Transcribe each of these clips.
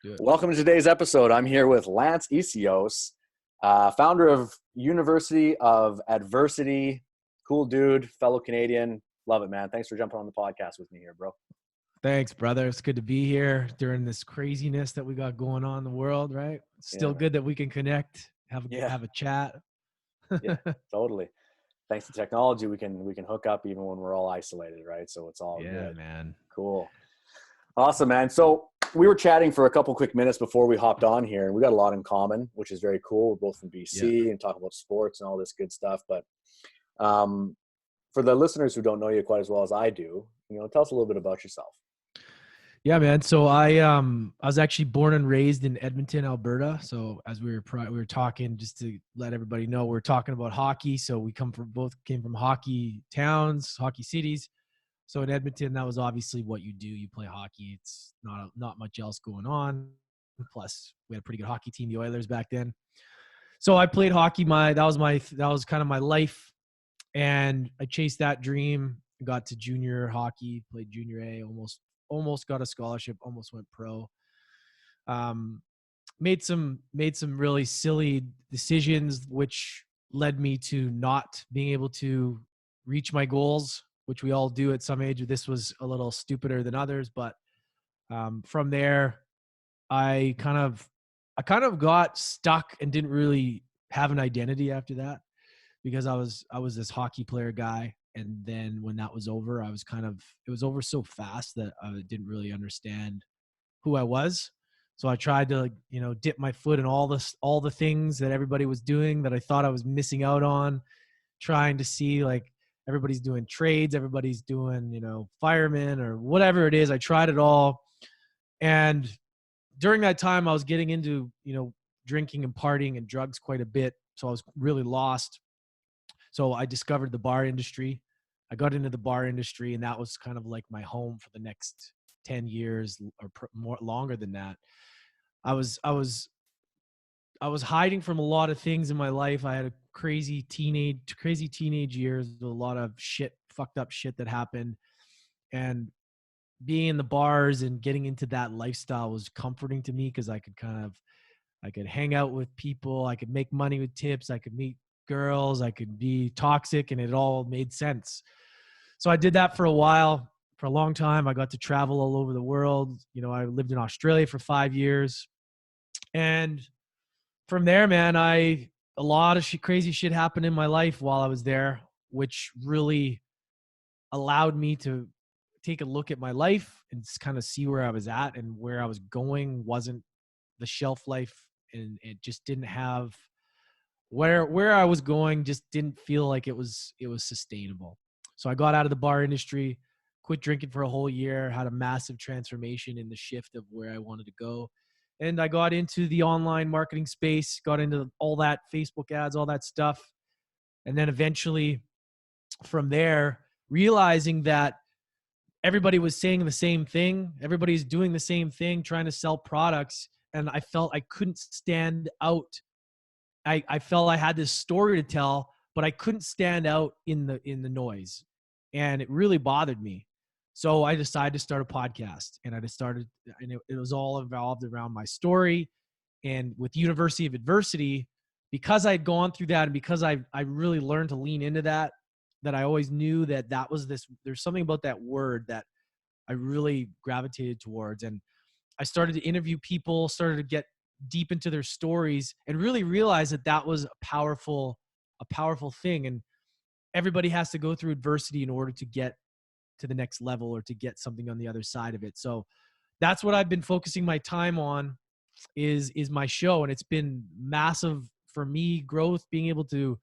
Do it. Welcome to today's episode. I'm here with Lance Essihos, founder of University of Adversity. Cool dude, fellow Canadian. Love it, man. Thanks for jumping on the podcast with me here, bro. Thanks, brother. It's good to be here during this craziness that we got going on in the world, right? It's still Yeah, good that we can connect, have yeah, a chat. yeah, totally. Thanks to technology, we can hook up even when we're all isolated, right? So it's all Yeah, good. man. Cool. Awesome, man. So we were chatting for a couple quick minutes before we hopped on here, and we got a lot in common, which is very cool. We're both from Yeah. BC and talk about sports and all this good stuff. But for the listeners who don't know you quite as well as I do, tell us a little bit about yourself. Yeah, man. So I was actually born and raised in Edmonton, Alberta. So as we were talking, just to let everybody know, we're talking about hockey. So we came from hockey towns, hockey cities. So in Edmonton, that was obviously what you do. You play hockey. It's not much else going on. Plus, we had a pretty good hockey team, the Oilers, back then. So I played hockey. That was kind of my life, and I chased that dream. Got to junior hockey, played junior A, almost got a scholarship, almost went pro. Um, made some really silly decisions, which led me to not being able to reach my goals, which we all do at some age. This was a little stupider than others, but from there, I kind of got stuck and didn't really have an identity after that, because I was this hockey player guy. And then when that was over, it was over so fast that I didn't really understand who I was. So I tried to, dip my foot in all the things that everybody was doing that I thought I was missing out on, trying to see, like, everybody's doing trades, everybody's doing, firemen or whatever it is. I tried it all. And during that time, I was getting into, drinking and partying and drugs quite a bit. So I was really lost. So I discovered the bar industry. I got into the bar industry, and that was kind of like my home for the next 10 years or more longer than that. I was hiding from a lot of things in my life. I had a crazy teenage years, a lot of fucked up shit that happened. And being in the bars and getting into that lifestyle was comforting to me, because I could hang out with people, I could make money with tips, I could meet girls, I could be toxic, and it all made sense. So I did that for a while, for a long time. I got to travel all over the world. I lived in Australia for 5 years. And from there, man, a lot of crazy shit happened in my life while I was there, which really allowed me to take a look at my life and kind of see where I was at, and where I was going wasn't the shelf life, and it just didn't have where I was going, just didn't feel like it was sustainable. So I got out of the bar industry, quit drinking for a whole year, had a massive transformation in the shift of where I wanted to go. And I got into the online marketing space, got into all that Facebook ads, all that stuff. And then eventually from there, realizing that everybody was saying the same thing, everybody's doing the same thing, trying to sell products. And I felt I couldn't stand out. I felt I had this story to tell, but I couldn't stand out in the noise, and it really bothered me. So I decided to start a podcast, and it was all involved around my story. And with University of Adversity, because I'd gone through that, and because I really learned to lean into that I always knew that was there's something about that word that I really gravitated towards. And I started to interview people, started to get deep into their stories, and really realized that was a powerful thing. And everybody has to go through adversity in order to get to the next level, or to get something on the other side of it. So that's what I've been focusing my time on, is my show. And it's been massive for me, growth, being able to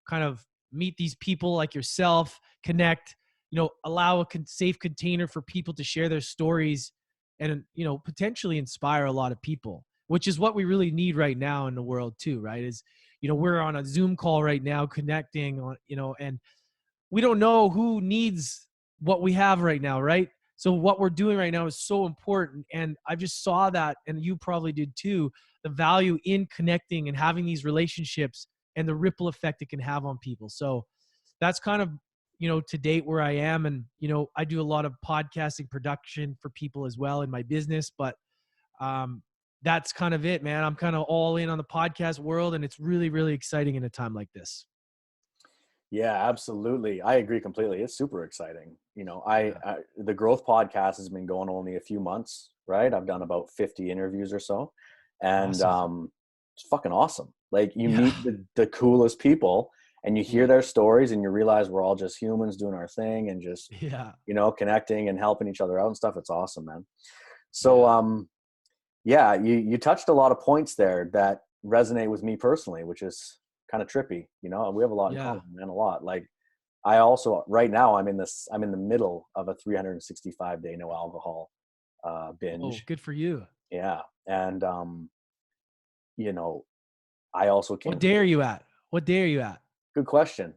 kind of meet these people like yourself, connect, allow a safe container for people to share their stories, and potentially inspire a lot of people, which is what we really need right now in the world too, right? Is, we're on a Zoom call right now connecting on, and we don't know who needs what we have right now, right? So what we're doing right now is so important. And I just saw that, and you probably did too, the value in connecting and having these relationships, and the ripple effect it can have on people. So that's kind of, to date where I am. And, I do a lot of podcasting production for people as well in my business. But that's kind of it, man. I'm kind of all in on the podcast world, and it's really, really exciting in a time like this. Yeah, absolutely. I agree completely. It's super exciting. Yeah. The Growth Podcast has been going only a few months, right? I've done about 50 interviews or so, and Awesome. it's fucking awesome. Like you Yeah. meet the coolest people, and you hear Yeah. their stories, and you realize we're all just humans doing our thing, and just Yeah. connecting and helping each other out and stuff. It's awesome, man. So, Yeah. yeah, you touched a lot of points there that resonate with me personally, which is kind of trippy. We have a lot in Yeah. common, man. A lot. Like I also right now I'm in the middle of a 365-day no alcohol Oh, binge. good for you. Yeah, and you know, I also What came from day are you at? What day are you at? good question.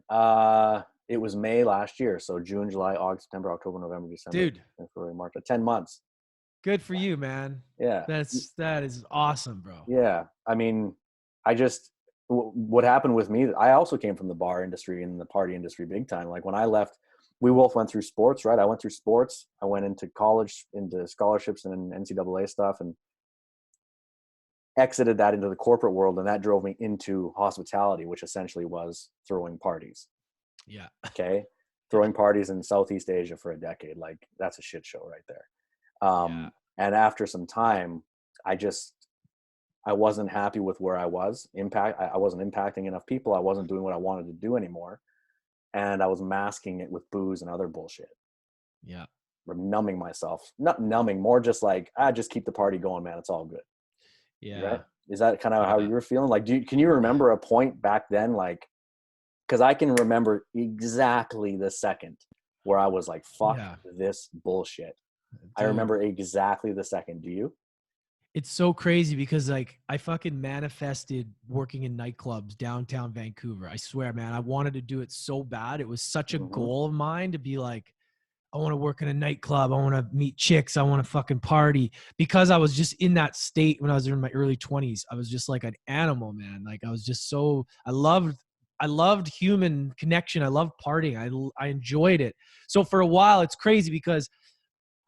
It was May last year, so June, July, August, September, October, November, December, Dude, February, March. 10 months. good for you, man. Yeah. That is awesome, bro. Yeah. I mean, I just, what happened with me, I also came from the bar industry and the party industry big time. Like when I left, we both went through sports, right? I went through sports. I went into college, into scholarships and NCAA stuff, and exited that into the corporate world. And that drove me into hospitality, which essentially was throwing parties. Yeah. Okay. Throwing parties in Southeast Asia for a decade. Like that's a shit show right there. Yeah. And after some time, I wasn't happy with where I was. I wasn't impacting enough people. I wasn't doing what I wanted to do anymore. And I was masking it with booze and other bullshit. Yeah. Or numbing myself. Not numbing, more just like, I just keep the party going, man. It's all good. Right? Yeah. Is that kind of how Yeah. you were feeling? Like, can you remember a point back then? Like, because I can remember exactly the second where I was like, fuck Yeah. this bullshit. I Dude, remember exactly the second. Do you? it's so crazy because like I fucking manifested working in nightclubs downtown Vancouver. I swear, man, I wanted to do it so bad. It was such a Mm-hmm. goal of mine to be like, I want to work in a nightclub. I want to meet chicks. I want to fucking party because I was just in that state when I was in my early 20s. I was just like an animal, man. Like I was just so I loved human connection. I loved partying. I enjoyed it. So for a while it's crazy because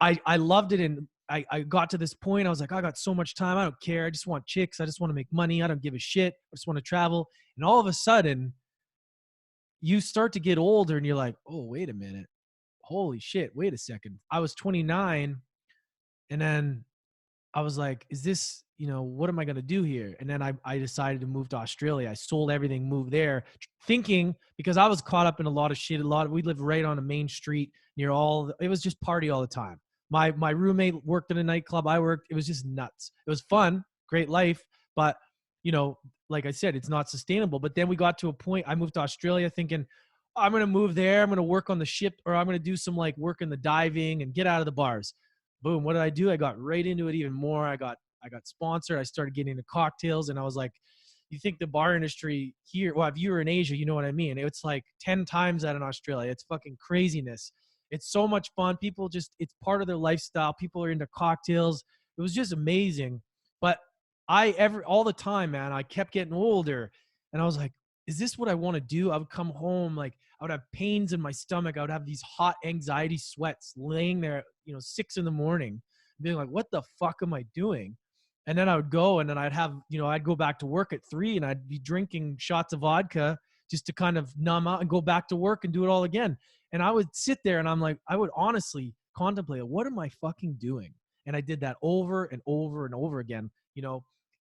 I loved it, and I got to this point. I was like, I got so much time. I don't care. I just want chicks. I just want to make money. I don't give a shit. I just want to travel. And all of a sudden, you start to get older, and you're like, oh, wait a minute. Holy shit. Wait a second. I was 29, and then I was like, is this, what am I going to do here? And then I decided to move to Australia. I sold everything, moved there, thinking because I was caught up in a lot of shit. We lived right on a main street near it was just party all the time. My roommate worked in a nightclub. I worked. It was just nuts. It was fun, great life. But, you know, like I said, it's not sustainable. But then we got to a point, I moved to Australia thinking, I'm going to move there. I'm going to work on the ship, or I'm going to do some like work in the diving and get out of the bars. Boom. What did I do? I got right into it even more. I got sponsored. I started getting into cocktails, and I was like, you think the bar industry here, well, if you were in Asia, you know what I mean? It's like 10 times that in Australia. It's fucking craziness. It's so much fun. People just, it's part of their lifestyle. People are into cocktails. It was just amazing. But all the time, man, I kept getting older, and I was like, is this what I want to do? I would come home, like I would have pains in my stomach. I would have these hot anxiety sweats laying there, 6 a.m, being like, what the fuck am I doing? And then I would go, and then I'd go back to work at 3, and I'd be drinking shots of vodka just to kind of numb out and go back to work and do it all again. And I would sit there, and I'm like, I would honestly contemplate, what am I fucking doing? And I did that over and over and over again,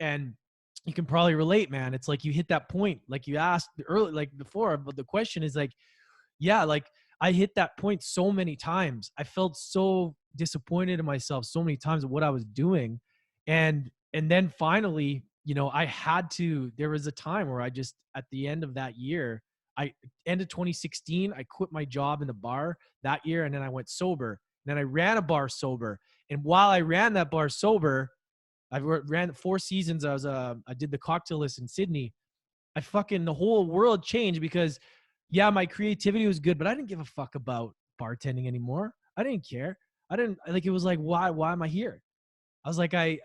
and you can probably relate, man. It's like you hit that point, like you asked early, like before, but the question is like, yeah, like I hit that point so many times. I felt so disappointed in myself so many times of what I was doing. And then finally, there was a time where I just, at the end of that year, end of 2016, I quit my job in the bar that year. And then I went sober. And then I ran a bar sober. And while I ran that bar sober, I ran 4 seasons. I did the cocktail list in Sydney. The whole world changed because, yeah, my creativity was good, but I didn't give a fuck about bartending anymore. I didn't care. I didn't like, it was like, why am I here? I was like, I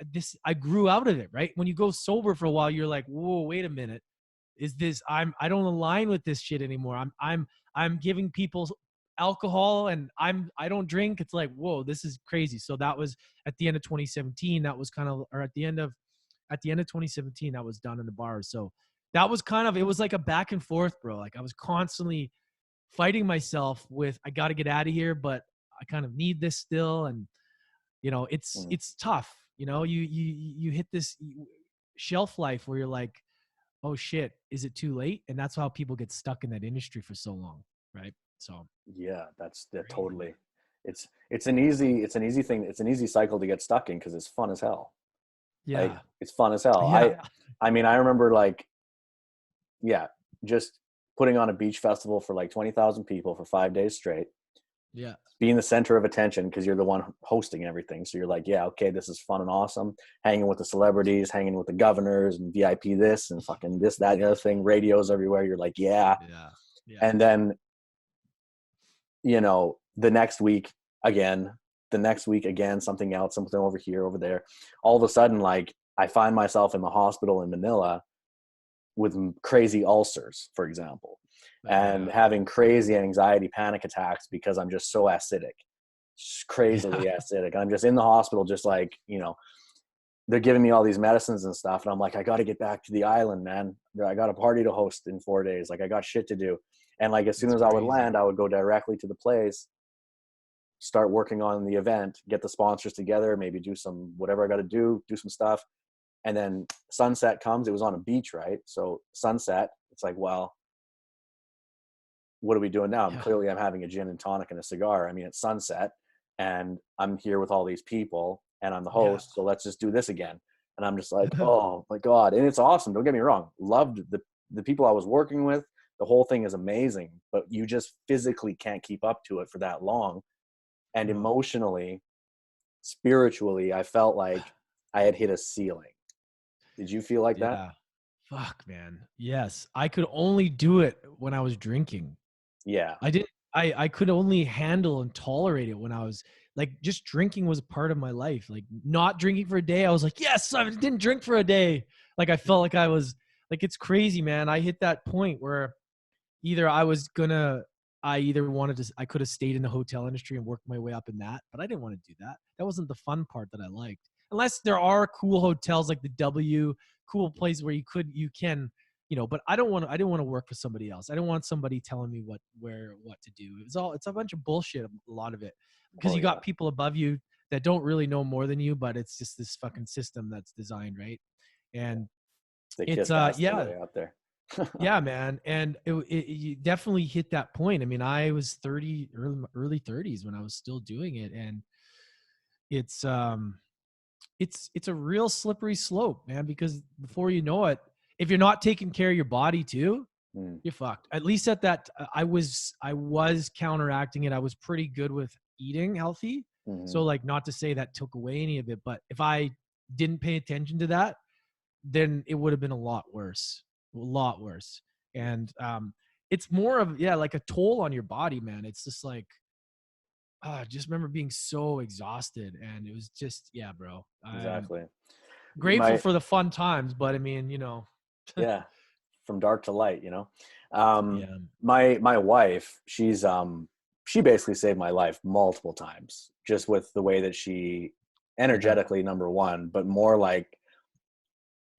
grew out of it, right? When you go sober for a while, you're like, whoa, wait a minute. I don't align with this shit anymore. I'm giving people alcohol, and I don't drink. It's like, whoa, this is crazy. So that was at the end of 2017. That was or at the end of at the end of 2017, that was done in the bars. So that was kind of, it was like a back and forth, bro. Like I was constantly fighting myself with, I got to get out of here, but I kind of need this still. And, you know, it's tough. You know, you hit this shelf life where you're like, oh shit, is it too late? And that's how people get stuck in that industry for so long. Right. So Yeah, that's that crazy, totally. man. It's an easy thing. It's an easy cycle to get stuck in because it's fun as hell. Like Yeah. it's fun as hell. Yeah. I mean, I remember like, yeah, just putting on a beach festival for like 20,000 people for 5 days straight, Yeah. being the center of attention because you're the one hosting everything. So you're like, yeah, okay, this is fun and awesome. Hanging with the celebrities, hanging with the governors and VIP this and fucking this, that, and the other thing, radios everywhere. You're like, yeah. Yeah. Yeah. And then, you know, the next week again, something else, something over here, over there. All of a sudden, like I find myself in the hospital in Manila with crazy ulcers, for example, and Yeah. having crazy anxiety panic attacks because I'm just so acidic, just crazily Yeah. acidic. I'm just in the hospital, just like, you know, they're giving me all these medicines and stuff. And I'm like, I got to get back to the island, man. I got a party to host in 4 days. Like I got shit to do. And like, as soon It's as I would crazy. land, I would go directly to the place, start working on the event, get the sponsors together, maybe do some, whatever I got to do some stuff. And then sunset comes. It was on a beach, right? So sunset, it's like, well, what are we doing now? Yeah. I'm having a gin and tonic and a cigar. I mean, it's sunset and I'm here with all these people and I'm the Yeah. host. So let's just do this again. And I'm just like, oh my God. And it's awesome. Don't get me wrong. Loved the people I was working with. The whole thing is amazing, but you just physically can't keep up to it for that long. And No. emotionally, spiritually, I felt like I had hit a ceiling. Did you feel like that? Yeah. Fuck, man. Yes. I could only do it when I was drinking. Yeah. I didn't I could only handle and tolerate it when I was like, just drinking was a part of my life. Like not drinking for a day, I was like, yes, I didn't drink for a day. Like I felt like I was like, it's crazy, man. I hit that point where either I either wanted to, I could have stayed in the hotel industry and worked my way up in that, but I didn't want to do that. That wasn't the fun part that I liked. Unless there are cool hotels like the W, cool places where you can, you know, but I didn't want to work for somebody else. I didn't want somebody telling me what to do. It's a bunch of bullshit, a lot of it, because Oh you yeah. got people above you that don't really know more than you, but it's just this fucking system that's designed, right? And They it's, kissed ass their yeah, way out there. yeah, man. And you definitely hit that point. I mean, I was 30, early 30s when I was still doing it. And it's, it's a real slippery slope, man, because before you know it, if you're not taking care of your body too, Mm, you're fucked. At least at that, I was counteracting it. I was pretty good with eating healthy. mhm. So like, not to say that took away any of it, but if I didn't pay attention to that, then it would have been a lot worse. And it's more of, yeah, like a toll on your body, man. It's just like, I just remember being so exhausted, and it was just, yeah, bro. I'm Exactly. grateful My for the fun times, but I mean, you know, Yeah, from dark to light, you know. Um, yeah, my wife, she basically saved my life multiple times just with the way that she yeah, energetically, number one, but more like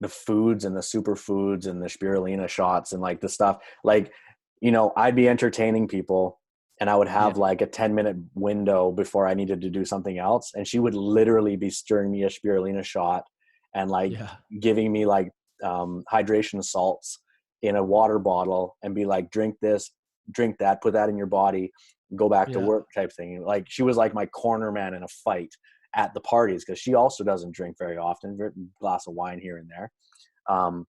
the foods and the superfoods and the spirulina shots and like the stuff. Like, you know, I'd be entertaining people and I would yeah, have like a 10-minute window before I needed to do something else. And she would literally be stirring me a spirulina shot and like yeah, giving me like hydration salts in a water bottle and be like, drink this, drink that, put that in your body, go back to yeah, work type thing. Like she was like my corner man in a fight at the parties because she also doesn't drink very often, a glass of wine here and there. Um,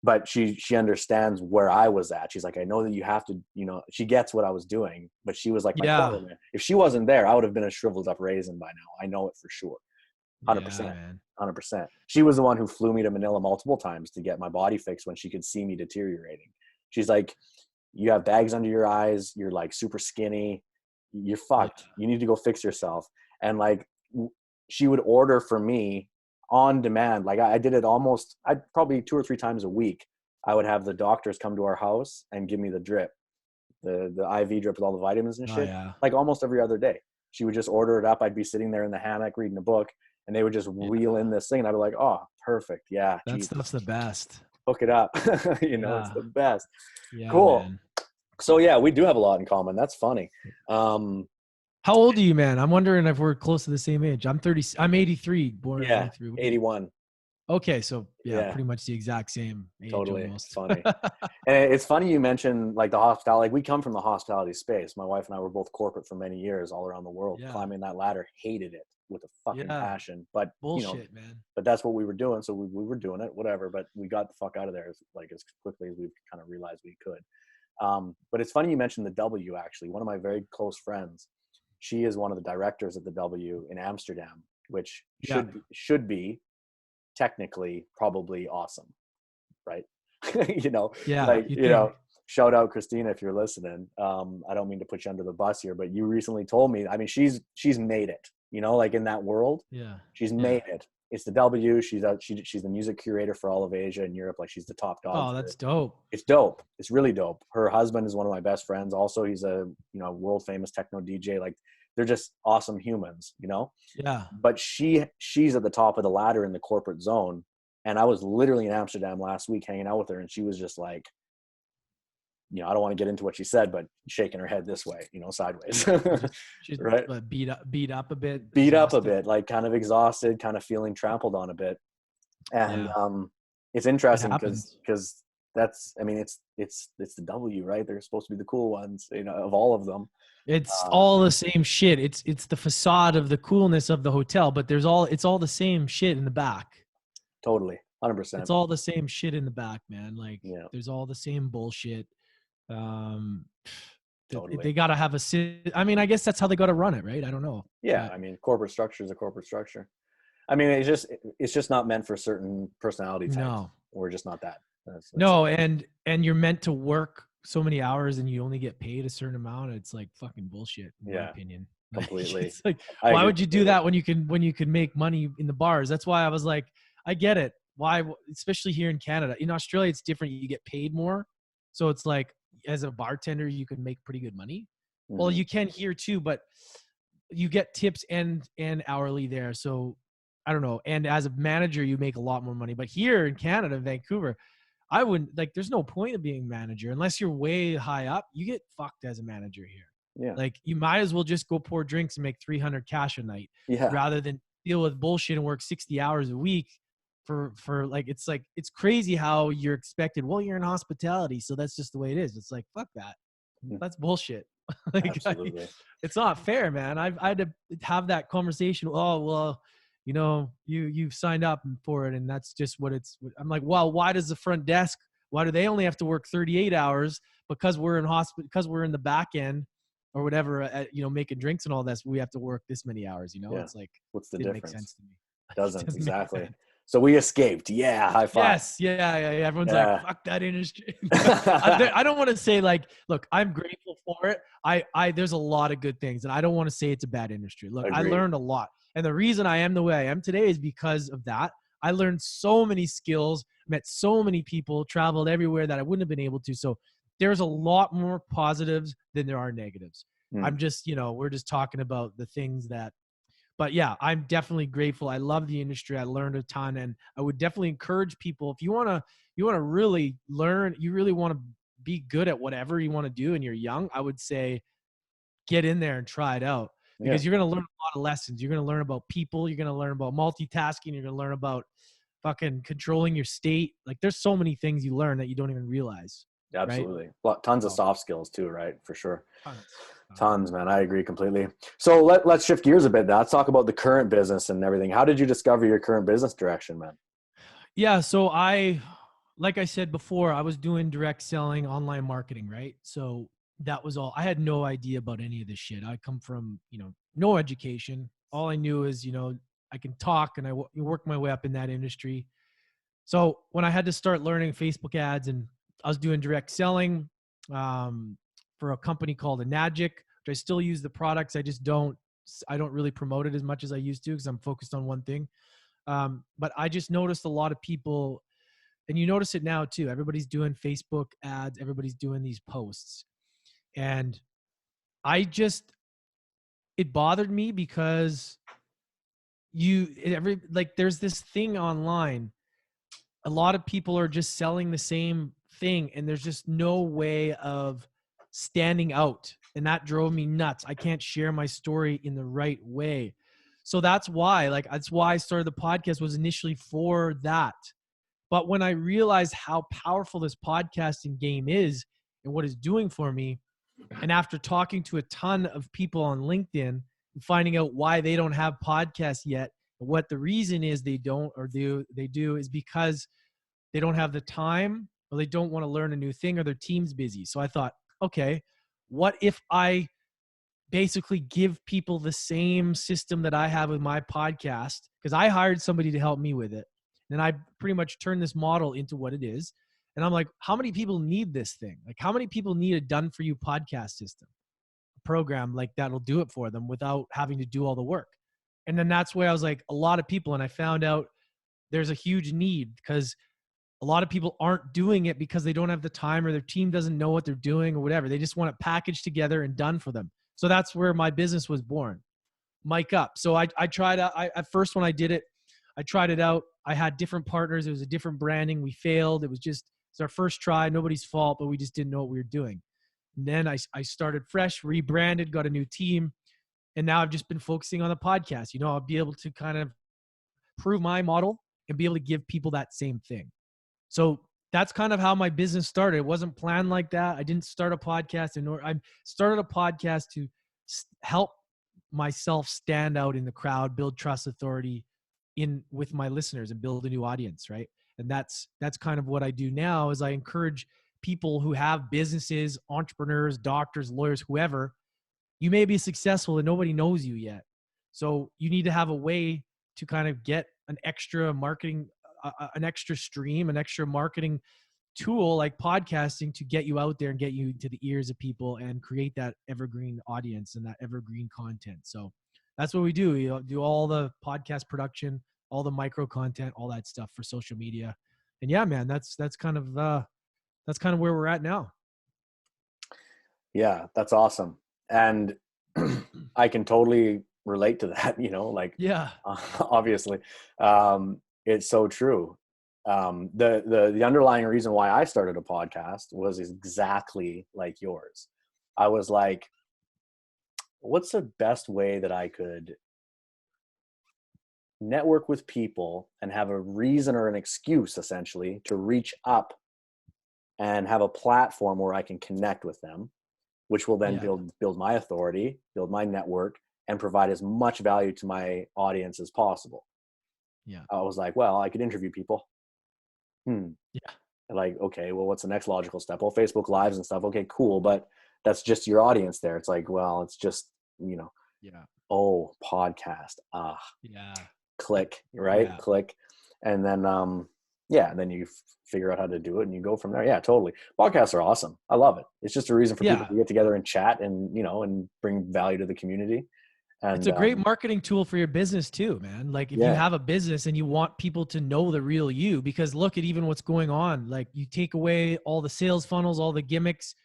but she understands where I was at. She's like, I know that you have to, you know, she gets what I was doing, but she was like my yeah, corner man. If she wasn't there, I would have been a shriveled up raisin by now. I know it for sure. yeah, 100%. man. 100%. She was the one who flew me to Manila multiple times to get my body fixed when she could see me deteriorating. She's like, you have bags under your eyes. You're like super skinny. You're Yeah, fucked. You need to go fix yourself. And like, she would order for me on demand. Like I did it almost, I'd probably 2 or 3 times a week. I would have the doctors come to our house and give me the drip, the IV drip with all the vitamins and oh shit, yeah, like almost every other day. She would just order it up. I'd be sitting there in the hammock reading a book and they would just yeah, wheel in this thing. And I'd be like, oh, Perfect. Yeah. That Jesus. stuff's the best. Hook it up. You know, it's Yeah. the best. Yeah, Cool. man. So yeah, we do have a lot in common. That's funny. How old are you, man? I'm wondering if we're close to the same age. I'm 30. I'm 83, born in Yeah, 83. 81. Okay, so yeah, Yeah, pretty much the exact same age totally. almost. Funny. And it's funny you mentioned like the hospitality. Like we come from the hospitality space. My wife and I were both corporate for many years all around the world, Yeah. climbing that ladder, hated it with a fucking Yeah. passion. But Bullshit, man. but that's what we were doing. So we were doing it, whatever. But we got the fuck out of there as quickly as we kind of realized we could. But it's funny you mentioned the W. Actually, one of my very close friends, she is one of the directors at the W in Amsterdam, which Yeah. should be technically probably awesome, right? Yeah. You think. Shout out Christina if you're listening. I don't mean to put you under the bus here, but you recently told me, I mean, she's made it, like in that world, Yeah. she's made it. It's the W. She's the music curator for all of Asia and Europe. Like she's the top dog. Oh, that's dope. It's dope. It's really dope. Her husband is one of my best friends. Also, he's a world famous techno DJ. Like they're just awesome humans, Yeah. But she's at the top of the ladder in the corporate zone. And I was literally in Amsterdam last week hanging out with her, and she was just like, I don't want to get into what she said, but shaking her head this way, sideways. She's right? beat up a bit. Beat up a exhausted. bit, like kind of exhausted, kind of feeling trampled on a bit. And Yeah. it's interesting It because that's, I mean, it's the W, right? They're supposed to be the cool ones, of all of them. It's all the same shit. It's the facade of the coolness of the hotel, but it's all the same shit in the back. Totally. 100%. It's all the same shit in the back, man. Like Yeah. there's all the same bullshit. Totally. They got to have I mean, I guess that's how they got to run it, right? I don't know. Yeah. I mean, corporate structure is a corporate structure. I mean, it's just not meant for certain personality types. No. We're just not that. That's no. And you're meant to work so many hours and you only get paid a certain amount. It's like fucking bullshit, in my opinion. Completely. It's like, why would you do that when you can make money in the bars? That's why I was like, I get it. Why, especially here in Canada. In Australia, it's different. You get paid more. So it's like, as a bartender, you can make pretty good money. Mm-hmm. Well, you can here too, but you get tips and hourly there. So I don't know. And as a manager, you make a lot more money. But here in Canada, Vancouver, I wouldn't, like, there's no point of being manager unless you're way high up. You get fucked as a manager here. Yeah. Like you might as well just go pour drinks and make 300 cash a night rather than deal with bullshit and work 60 hours a week for like, it's crazy how you're expected. Well, you're in hospitality, so that's just the way it is. It's like, fuck that. That's bullshit. Like, absolutely. It's not fair, man. I had to have that conversation. Oh, well, you've signed up for it and that's just what it's. I'm like, well, why does the front desk, why do they only have to work 38 hours because we're in because we're in the back end or whatever, making drinks and all this, we have to work this many hours, It's like, what's the didn't difference? make sense to me. Doesn't exactly. So we escaped. Yeah. High five. Yes. Yeah. Everyone's like, fuck that industry. I don't want to say like, look, I'm grateful for it. There's a lot of good things and I don't want to say it's a bad industry. Look, agreed. I learned a lot. And the reason I am the way I am today is because of that. I learned so many skills, met so many people, traveled everywhere that I wouldn't have been able to. So there's a lot more positives than there are negatives. I'm just, we're just talking about the things that, but yeah, I'm definitely grateful. I love the industry. I learned a ton and I would definitely encourage people, if you want to really learn, you really want to be good at whatever you want to do and you're young, I would say get in there and try it out because you're going to learn a lot of lessons. You're going to learn about people. You're going to learn about multitasking. You're going to learn about fucking controlling your state. Like there's so many things you learn that you don't even realize. Absolutely. Right? Tons of soft skills too, right? For sure. Tons, man. I agree completely. So let's shift gears a bit now. Let's talk about the current business and everything. How did you discover your current business direction, man? Yeah. So like I said before, I was doing direct selling, online marketing, right? So that was all. I had no idea about any of this shit. I come from, no education. All I knew is, I can talk and I work my way up in that industry. So when I had to start learning Facebook ads and I was doing direct selling for a company called Enagic, which I still use the products. I don't really promote it as much as I used to because I'm focused on one thing. But I just noticed a lot of people, and you notice it now too. Everybody's doing Facebook ads. Everybody's doing these posts. And it bothered me because there's this thing online a lot of people are just selling the same thing, and there's just no way of standing out. And that drove me nuts. I can't share my story in the right way. So that's why I started the podcast, was initially for that. But when I realized how powerful this podcasting game is and what it's doing for me, and after talking to a ton of people on LinkedIn and finding out why they don't have podcasts yet, what the reason is they don't, or they do is because they don't have the time, or they don't want to learn a new thing, or their team's busy. So I thought, okay, what if I basically give people the same system that I have with my podcast? Because I hired somebody to help me with it. And I pretty much turned this model into what it is. And I'm like, how many people need this thing? Like, how many people need a done for you podcast system, a program like that'll do it for them without having to do all the work? And then that's where I was like, a lot of people. And I found out there's a huge need, because a lot of people aren't doing it because they don't have the time, or their team doesn't know what they're doing, or whatever. They just want it packaged together and done for them. So that's where my business was born. Mic Up. So I tried out, at first when I did it, I tried it out. I had different partners. It was a different branding. We failed. It's our first try, nobody's fault, but we just didn't know what we were doing. And then I started fresh, rebranded, got a new team. And now I've just been focusing on the podcast. I'll be able to kind of prove my model and be able to give people that same thing. So that's kind of how my business started. It wasn't planned like that. I didn't start a podcast I started a podcast to help myself stand out in the crowd, build trust, authority with my listeners, and build a new audience, right? And that's kind of what I do now. Is I encourage people who have businesses, entrepreneurs, doctors, lawyers, whoever. You may be successful and nobody knows you yet. So you need to have a way to kind of get an extra marketing, an extra stream, an extra marketing tool like podcasting to get you out there and get you to the ears of people and create that evergreen audience and that evergreen content. So that's what we do. Do all the podcast production, all the micro content, all that stuff for social media. And yeah, man, that's kind of where we're at now. Yeah, that's awesome. And I can totally relate to that, Yeah. Obviously, it's so true. The underlying reason why I started a podcast was exactly like yours. I was like, what's the best way that I could network with people and have a reason or an excuse, essentially, to reach up and have a platform where I can connect with them, which will then build my authority, build my network, and provide as much value to my audience as possible. Yeah. I was like, well, I could interview people. Yeah. Like, okay, well, what's the next logical step? Well, Facebook Lives and stuff. Okay, cool. But that's just your audience there. It's like, well, it's just, Yeah. Oh, podcast. Yeah. Click, right? Yeah. Click. And then, then you figure out how to do it and you go from there. Yeah, totally. Podcasts are awesome. I love it. It's just a reason for people to get together and chat and, and bring value to the community. And it's a great marketing tool for your business too, man. Like if you have a business and you want people to know the real you, because look at even what's going on. Like you take away all the sales funnels, all the gimmicks.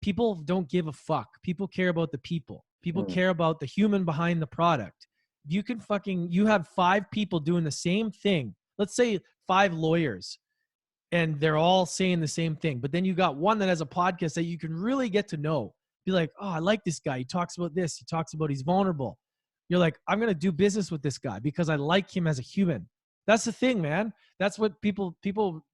People don't give a fuck. People care about the people. People care about the human behind the product. You have 5 people doing the same thing. Let's say 5 lawyers, and they're all saying the same thing. But then you got one that has a podcast that you can really get to know. Be like, oh, I like this guy. He talks about this. He talks about he's vulnerable. You're like, I'm going to do business with this guy because I like him as a human. That's the thing, man. That's what people,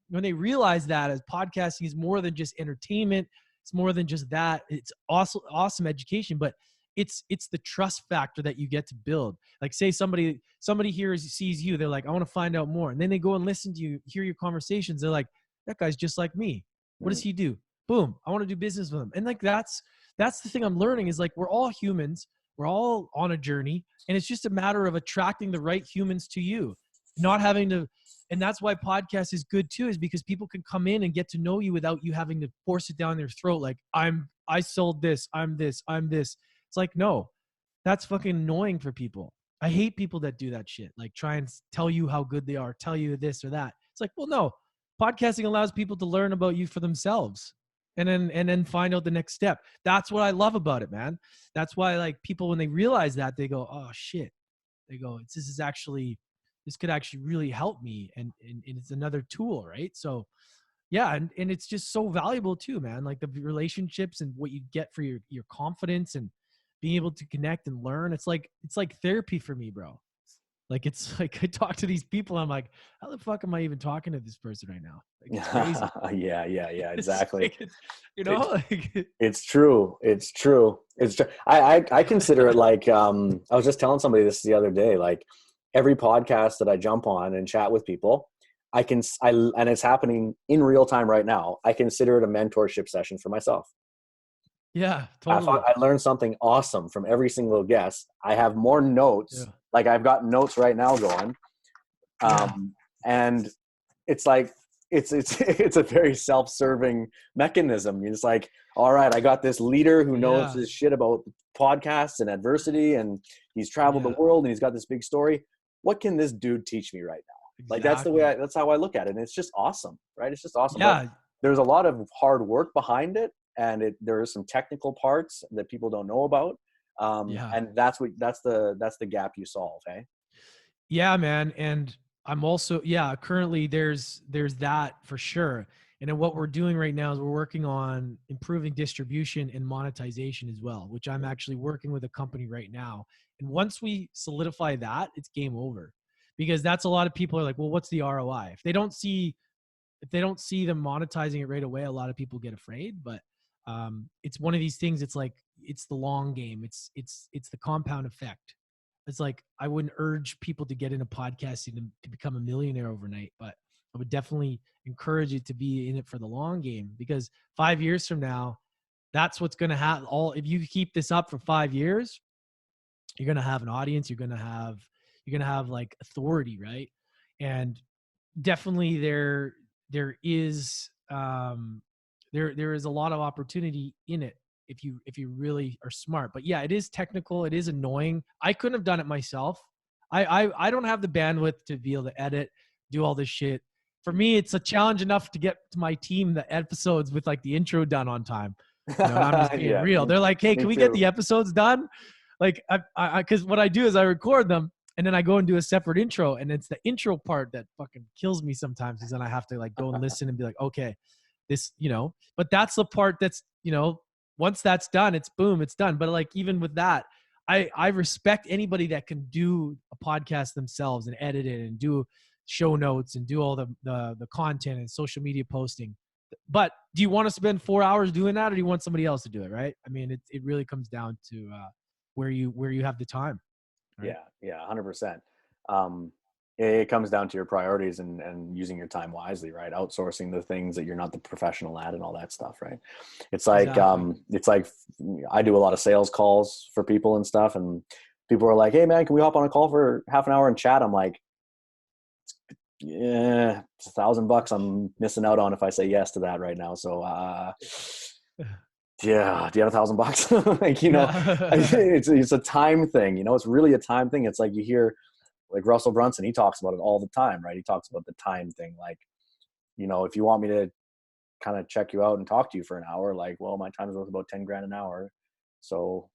when they realize that as podcasting is more than just entertainment, it's more than just that. It's also awesome education, but it's the trust factor that you get to build. Like say somebody sees you, they're like, I want to find out more. And then they go and listen to you, hear your conversations. They're like, that guy's just like me. What does he do? Boom. I want to do business with him. And like, that's the thing I'm learning is like, we're all humans. We're all on a journey, and it's just a matter of attracting the right humans to you, not having to. And that's why podcast is good too, is because people can come in and get to know you without you having to force it down their throat. Like I sold this, I'm this. It's like, no, that's fucking annoying for people. I hate people that do that shit. Like try and tell you how good they are, tell you this or that. It's like, well, no, podcasting allows people to learn about you for themselves. And then find out the next step. That's what I love about it, man. That's why like people, when they realize that, they go, oh shit. They go, this is actually this could actually really help me. And it's another tool, right? So yeah, and it's just so valuable too, man. Like the relationships and what you get for your confidence and being able to connect and learn. It's like therapy for me, bro. Like it's like I talk to these people, I'm like, how the fuck am I even talking to this person right now? Like it's crazy. Yeah, It's exactly. like you know, It, like it's true. It's true. It's true. I consider it like I was just telling somebody this the other day. Like every podcast that I jump on and chat with people, and it's happening in real time right now. I consider it a mentorship session for myself. yeah, I thought totally. I learned something awesome from every single guest. I have more notes. Yeah. Like I've got notes right now going, Yeah. and it's like it's a very self-serving mechanism. It's like, all right, I got this leader who knows Yeah. his shit about podcasts and adversity, and he's traveled the Yeah. world and he's got this big story. What can this dude teach me right now? Like Exactly. that's how I look at it. And it's just awesome, right? It's just awesome. But Yeah. there's a lot of hard work behind it, and there are some technical parts that people don't know about. Yeah. And that's the gap you solve, hey? Yeah, man. And I'm also, yeah, currently there's that for sure. And then what we're doing right now is we're working on improving distribution and monetization as well, which I'm actually working with a company right now. And once we solidify that, it's game over. Because that's a lot of people are like, well, what's the ROI? If they don't see them monetizing it right away, a lot of people get afraid. But it's one of these things. It's like it's the long game. It's the compound effect. It's like I wouldn't urge people to get into podcasting to become a millionaire overnight, but I would definitely encourage you to be in it for the long game, because 5 years from now, that's what's going to happen. All if you keep this up for 5 years, you're going to have an audience. You're going to have like authority, right? And definitely there is there is a lot of opportunity in it if you really are smart. But yeah, it is technical, it is annoying. I couldn't have done it myself. I don't have the bandwidth to be able to edit, do all this shit. For me, it's a challenge enough to get to my team the episodes with like the intro done on time, you know. And I'm just being Yeah, real. They're like, hey, me can we get too. the episodes done? Like because what I do is I record them and then I go and do a separate intro, and it's the intro part that fucking kills me sometimes, because then I have to like go and listen and be like, okay, this, you know. But that's the part that's, you know, once that's done, it's boom, it's done. But like even with that, I respect anybody that can do a podcast themselves and edit it and do show notes and do all the content and social media posting. But do you want to spend 4 hours doing that, or do you want somebody else to do it, right? I mean, it really comes down to where you have the time, right? Yeah, 100%. Um, it comes down to your priorities and using your time wisely, right? Outsourcing the things that you're not the professional at and all that stuff, right? Exactly. It's like I do a lot of sales calls for people and stuff, and people are like, "Hey, man, can we hop on a call for half an hour and chat?" I'm like, "Yeah, it's $1,000 I'm missing out on if I say yes to that right now." So, yeah, do you have $1,000? Like, Yeah. it's a time thing. It's really a time thing. It's like you hear like Russell Brunson, he talks about it all the time, right? He talks about the time thing. Like, if you want me to kind of check you out and talk to you for an hour, like, well, my time is worth about 10 grand an hour. So,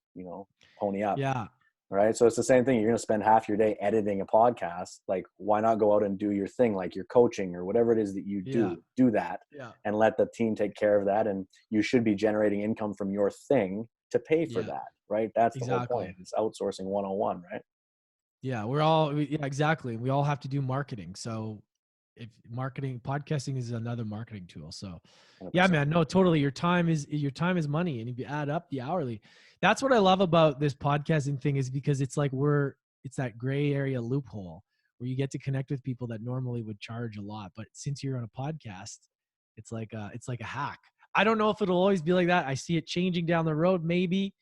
pony up. Yeah. Right. So it's the same thing. You're going to spend half your day editing a podcast. Like, why not go out and do your thing? Like your coaching or whatever it is that you Yeah. do that Yeah. and let the team take care of that. And you should be generating income from your thing to pay for Yeah. that. Right. That's the whole point. Exactly. It's outsourcing 101, right? Yeah. Yeah, exactly. We all have to do marketing. So if marketing, podcasting is another marketing tool. So yeah, 100%. man, no, totally. Your time is money. And if you add up the hourly, that's what I love about this podcasting thing, is because it's like it's that gray area loophole where you get to connect with people that normally would charge a lot. But since you're on a podcast, it's like a hack. I don't know if it'll always be like that. I see it changing down the road, maybe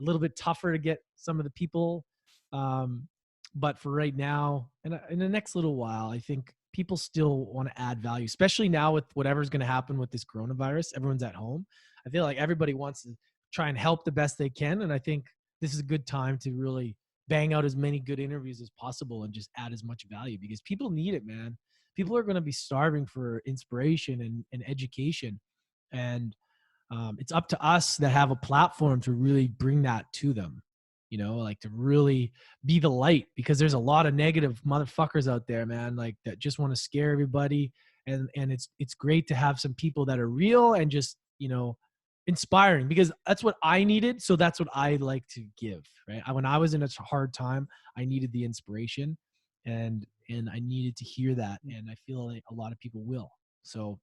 a little bit tougher to get some of the people. Um, but for right now, and in the next little while, I think people still want to add value, especially now with whatever's going to happen with this coronavirus. Everyone's at home. I feel like everybody wants to try and help the best they can. And I think this is a good time to really bang out as many good interviews as possible and just add as much value, because people need it, man. People are going to be starving for inspiration and education. And it's up to us that have a platform to really bring that to them. like to really be the light, because there's a lot of negative motherfuckers out there, man, like that just want to scare everybody. And it's great to have some people that are real and just, inspiring, because that's what I needed. So that's what I like to give, right? When I was in a hard time, I needed the inspiration, and I needed to hear that. And I feel like a lot of people will. So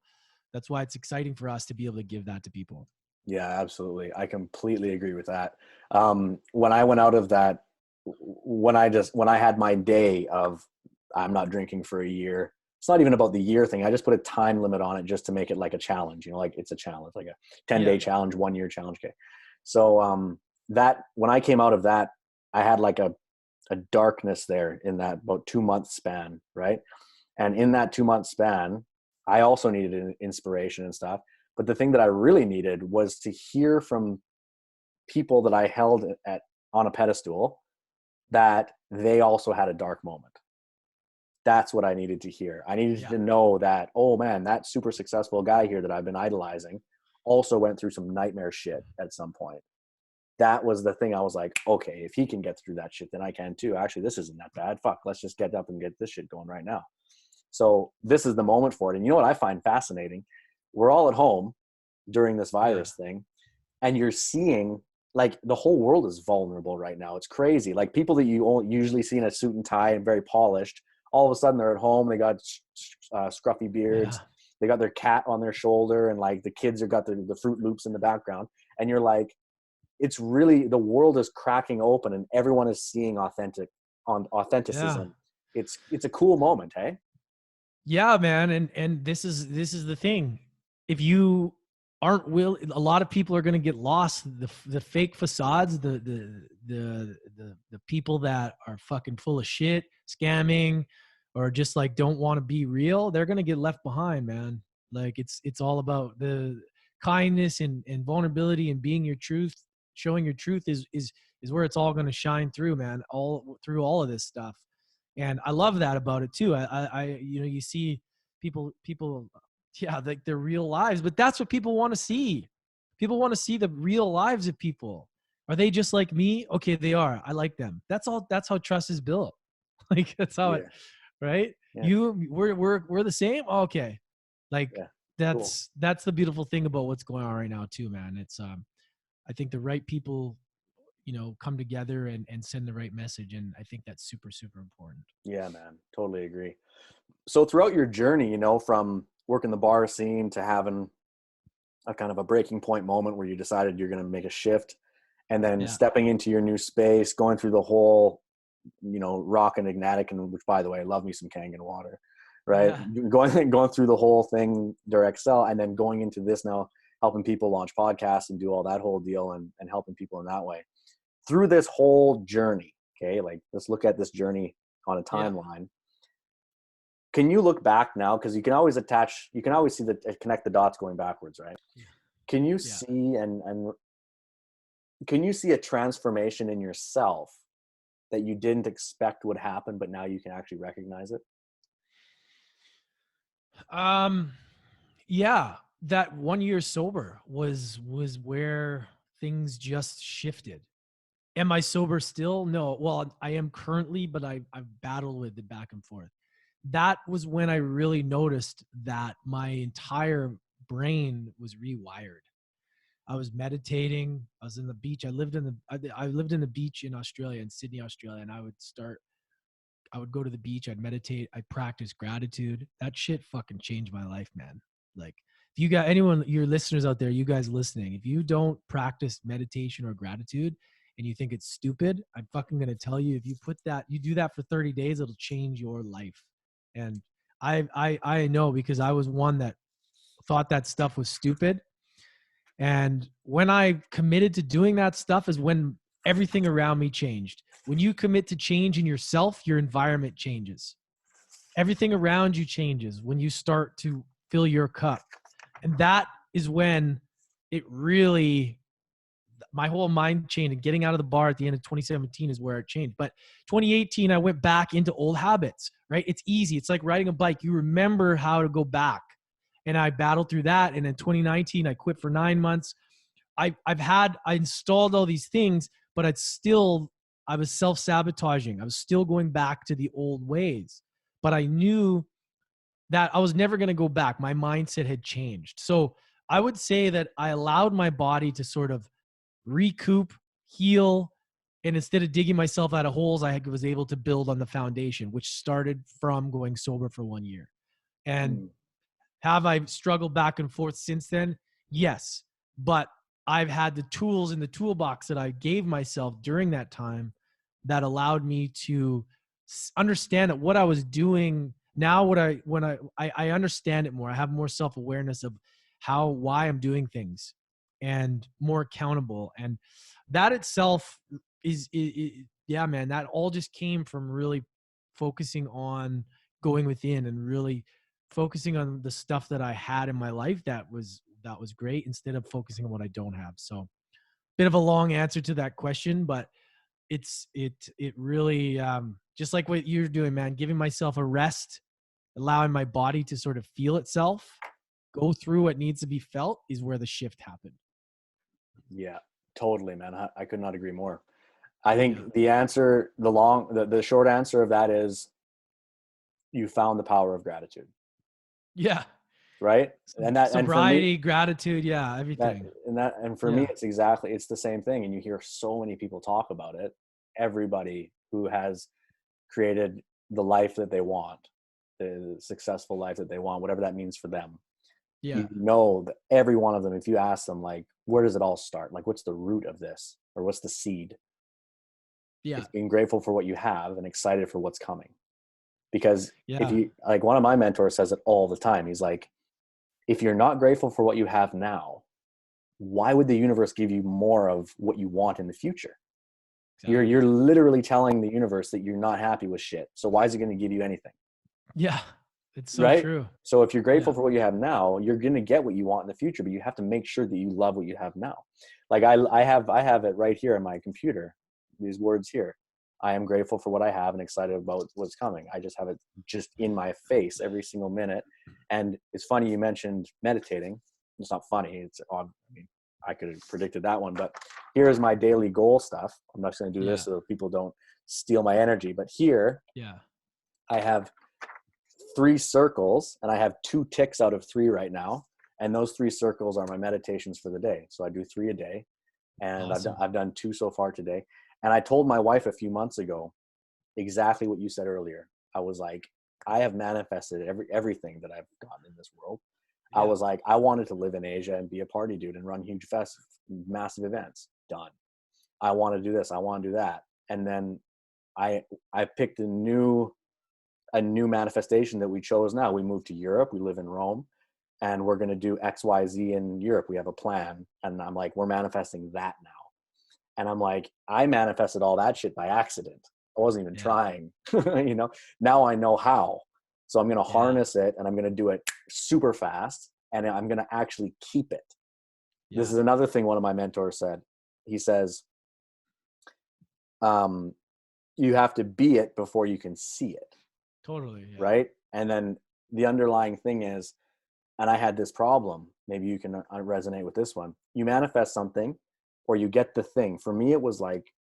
that's why it's exciting for us to be able to give that to people. Yeah, absolutely. I completely agree with that. When I went out of that, when I had my day of, I'm not drinking for a year, it's not even about the year thing. I just put a time limit on it just to make it like a challenge, like it's a challenge, like a 10-day challenge, 1-year challenge. Okay. So, that when I came out of that, I had like a darkness there in that about 2-month span. Right. And in that 2-month span, I also needed an inspiration and stuff. But the thing that I really needed was to hear from people that I held on a pedestal that they also had a dark moment. That's what I needed to hear. I needed to know that, oh man, that super successful guy here that I've been idolizing also went through some nightmare shit at some point. That was the thing. I was like, okay, if he can get through that shit, then I can too. Actually, this isn't that bad. Fuck, let's just get up and get this shit going right now. So this is the moment for it. And you know what I find fascinating? We're all at home during this virus thing, and you're seeing like the whole world is vulnerable right now. It's crazy. Like people that you usually see in a suit and tie and very polished, all of a sudden they're at home. They got scruffy beards. They got their cat on their shoulder, and like the kids have got the Fruit Loops in the background. And you're like, it's really, the world is cracking open and everyone is seeing authenticism. It's a cool moment. Hey. Yeah, man. And this is the thing. If you aren't a lot of people are going to get lost. The fake facades, the people that are fucking full of shit, scamming, or just like don't want to be real, they're going to get left behind, man. Like it's all about the kindness and vulnerability and being your truth, showing your truth is where it's all going to shine through, man, all through all of this stuff. And I love that about it too. I you see people, yeah, like their real lives, but that's what people want to see. People want to see the real lives of people. Are they just like me? Okay, they are. I like them. That's all. That's how trust is built. Like that's how it, right? Yeah. We're the same. Okay, like that's cool. That's the beautiful thing about what's going on right now too, man. It's I think the right people, come together and send the right message, and I think that's super important. Yeah, man, totally agree. So throughout your journey, from working the bar scene to having a kind of a breaking point moment where you decided you're going to make a shift, and then stepping into your new space, going through the whole, rock and Ignatic, and which, by the way, I love me some Kangen water, right? Going through the whole thing, Durexcel, and then going into this now, helping people launch podcasts and do all that whole deal and helping people in that way. Through this whole journey, okay, like let's look at this journey on a timeline. Can you look back now? Because you can always see connect the dots going backwards, right? Can you see and can you see a transformation in yourself that you didn't expect would happen, but now you can actually recognize it? Yeah, that 1 year sober was where things just shifted. Am I sober still? No. Well, I am currently, but I've battled with it back and forth. That was when I really noticed that my entire brain was rewired. I was meditating. I was in the beach. I lived in the beach in Australia, in Sydney, Australia, and I would go to the beach. I'd meditate. I'd practice gratitude. That shit fucking changed my life, man. Like, if you got anyone, your listeners out there, you guys listening, if you don't practice meditation or gratitude and you think it's stupid, I'm fucking going to tell you, if you do that for 30 days, it'll change your life. And I know, because I was one that thought that stuff was stupid. And when I committed to doing that stuff is when everything around me changed. When you commit to change in yourself, your environment changes. Everything around you changes when you start to fill your cup. And that is when it really, my whole mind changed, and getting out of the bar at the end of 2017 is where it changed. But 2018, I went back into old habits, right? It's easy. It's like riding a bike. You remember how to go back. And I battled through that. And in 2019, I quit for 9 months. I installed all these things, but it's still I was self-sabotaging. I was still going back to the old ways, but I knew that I was never going to go back. My mindset had changed. So I would say that I allowed my body to sort of recoup, heal, and instead of digging myself out of holes, I was able to build on the foundation, which started from going sober for 1 year. And Mm. have I struggled back and forth since then? Yes. But I've had the tools in the toolbox that I gave myself during that time that allowed me to understand that what I was doing now, I understand it more. I have more self-awareness of why I'm doing things and more accountable. And that itself yeah, man, that all just came from really focusing on going within and really focusing on the stuff that I had in my life that was great instead of focusing on what I don't have. So bit of a long answer to that question, but it really just like what you're doing, man, giving myself a rest, allowing my body to sort of feel itself, go through what needs to be felt is where the shift happened. Yeah, totally, man. I could not agree more. I Yeah. think the answer, the short answer of that is you found the power of gratitude, Yeah. right? And for me, Sobriety, gratitude, yeah, everything. for me, Yeah. it's the same thing. And you hear so many people talk about it. Everybody who has created the life that they want, the successful life that they want, whatever that means for them. Yeah. You know that every one of them, if you ask them, like, where does it all start? Like, what's the root of this, or what's the seed? Yeah. It's being grateful for what you have and excited for what's coming. Because if Yeah. you, like, one of my mentors says it all the time. He's like, if you're not grateful for what you have now, why would the universe give you more of what you want in the future? Exactly. You're literally telling the universe that you're not happy with shit. So why is it going to give you anything? Yeah. It's so Right? true. So if you're grateful Yeah. for what you have now, you're going to get what you want in the future, but you have to make sure that you love what you have now. Like I have it right here on my computer, these words here. I am grateful for what I have and excited about what's coming. I just have it just in my face every single minute. And it's funny you mentioned meditating. It's not funny. It's odd. I mean, I could have predicted that one, but here's my daily goal stuff. I'm not going to do Yeah. this so people don't steal my energy, but here Yeah. I have 3 circles and I have 2 ticks out of 3 right now. And those 3 circles are my meditations for the day. So I do 3 a day, and Awesome. I've done 2 so far today. And I told my wife a few months ago exactly what you said earlier. I was like, I have manifested everything that I've gotten in this world. I Yeah. was like, I wanted to live in Asia and be a party dude and run huge massive events. Done. I want to do this. I want to do that. And then I picked a new manifestation that we chose now. We moved to Europe. We live in Rome, and we're going to do XYZ in Europe. We have a plan. And I'm like, we're manifesting that now. And I'm like, I manifested all that shit by accident. I wasn't even Yeah. trying, you know, now I know how. So I'm going to Yeah. harness it, and I'm going to do it super fast, and I'm going to actually keep it. This Yeah. is another thing one of my mentors said. He says, um, you have to be it before you can see it. Totally. Yeah. Right. And then the underlying thing is, and I had this problem, maybe you can resonate with this one. You manifest something or you get the thing. For me, it was like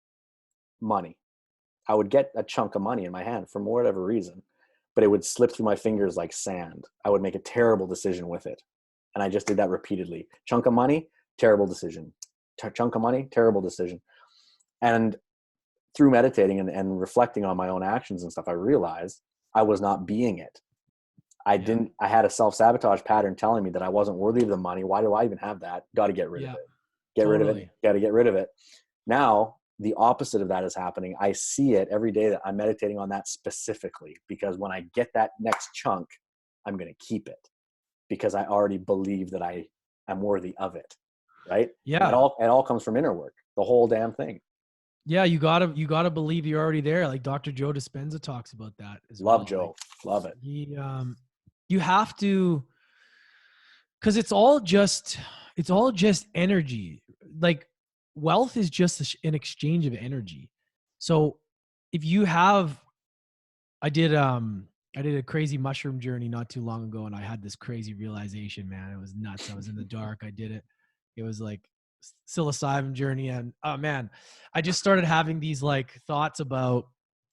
money. I would get a chunk of money in my hand for whatever reason, but it would slip through my fingers like sand. I would make a terrible decision with it. And I just did that repeatedly. Chunk of money, terrible decision. Chunk of money, terrible decision. And through meditating and reflecting on my own actions and stuff, I realized I was not being it. Yeah. I had a self-sabotage pattern telling me that I wasn't worthy of the money. Why do I even have that? Got to get rid of Yeah. it. Get rid of it. Totally. Got to get rid of it. Now, the opposite of that is happening. I see it every day that I'm meditating on that specifically, because when I get that next chunk, I'm going to keep it because I already believe that I am worthy of it. Right. And Yeah. it all comes from inner work, the whole damn thing. Yeah. You gotta believe you're already there. Like Dr. Joe Dispenza talks about that as Love well. Like Joe. Love it. you have to, because it's all just energy. Like wealth is just an exchange of energy. So if you have, I did a crazy mushroom journey not too long ago, and I had this crazy realization, man. It was nuts. I was in the dark. I did it. It was like psilocybin journey, and oh man, I just started having these like thoughts about